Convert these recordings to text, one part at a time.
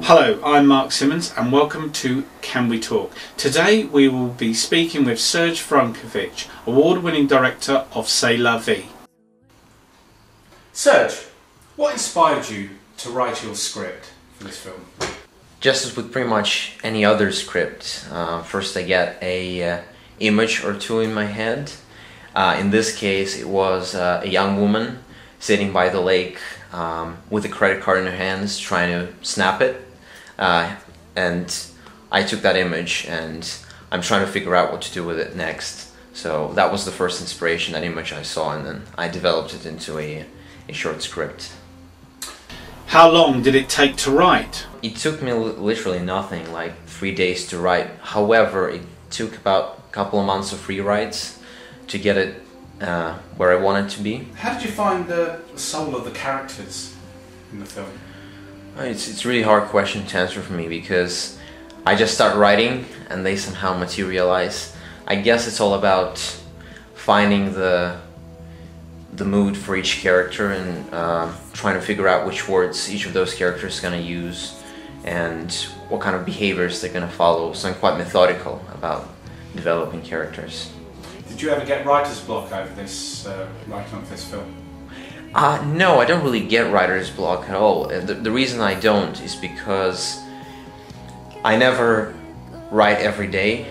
Hello, I'm Mark Simmons and welcome to Can We Talk. Today we will be speaking with Serge Fronkevic, award-winning director of C'est La Vie. Serge, what inspired you to write your script for this film? Just as with pretty much any other script, first I get a image or two in my head. In this case it was a young woman sitting by the lake with a credit card in her hands trying to snap it. And I took that image and I'm trying to figure out what to do with it next. So that was the first inspiration, that image I saw, and then I developed it into a short script. How long did it take to write? It took me literally nothing, like 3 days to write. However, it took about a couple of months of rewrites to get it where I want it to be. How did you find the soul of the characters in the film? It's a really hard question to answer for me because I just start writing and they somehow materialize. I guess it's all about finding the mood for each character and trying to figure out which words each of those characters is going to use and what kind of behaviors they're going to follow. So I'm quite methodical about developing characters. Did you ever get writer's block over this writing of this film? No, I don't really get writer's block at all. The reason I don't is because I never write every day,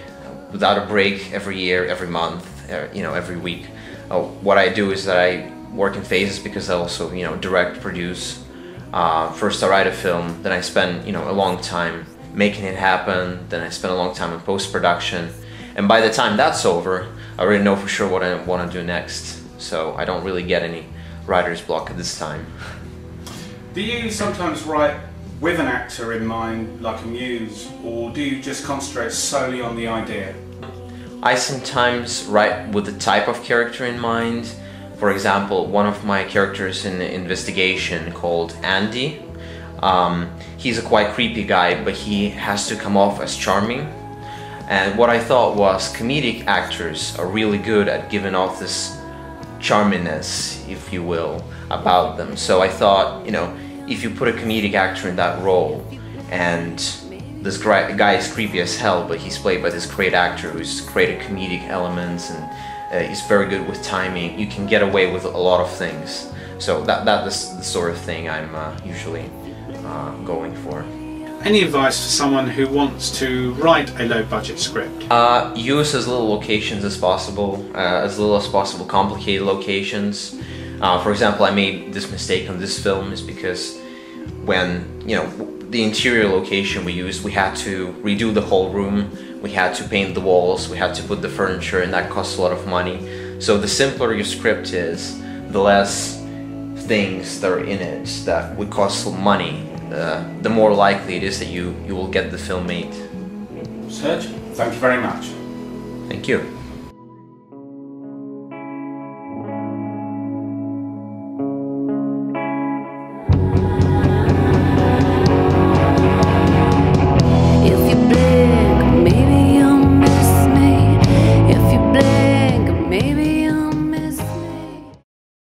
without a break, every year, every month, every week. What I do is that I work in phases because I also, direct, produce. First I write a film, then I spend, a long time making it happen, then I spend a long time in post-production, and by the time that's over, I already know for sure what I want to do next. So I don't really get any writer's block at this time. Do you sometimes write with an actor in mind, like a muse, or do you just concentrate solely on the idea? I sometimes write with the type of character in mind. For example, one of my characters in Investigation, called Andy, he's a quite creepy guy, but he has to come off as charming. And what I thought was comedic actors are really good at giving off this charminess, if you will, about them. So I thought, if you put a comedic actor in that role, and this guy is creepy as hell, but he's played by this great actor who's created comedic elements and he's very good with timing, you can get away with a lot of things. So that is the sort of thing I'm usually going for. Any advice for someone who wants to write a low-budget script? Use as little locations as possible, complicated locations. For example, I made this mistake on this film is because when, the interior location we used, we had to redo the whole room, we had to paint the walls, we had to put the furniture, and that costs a lot of money. So the simpler your script is, the less things that are in it that would cost money, the more likely it is that you will get the film made. Serge, thank you very much. Thank you.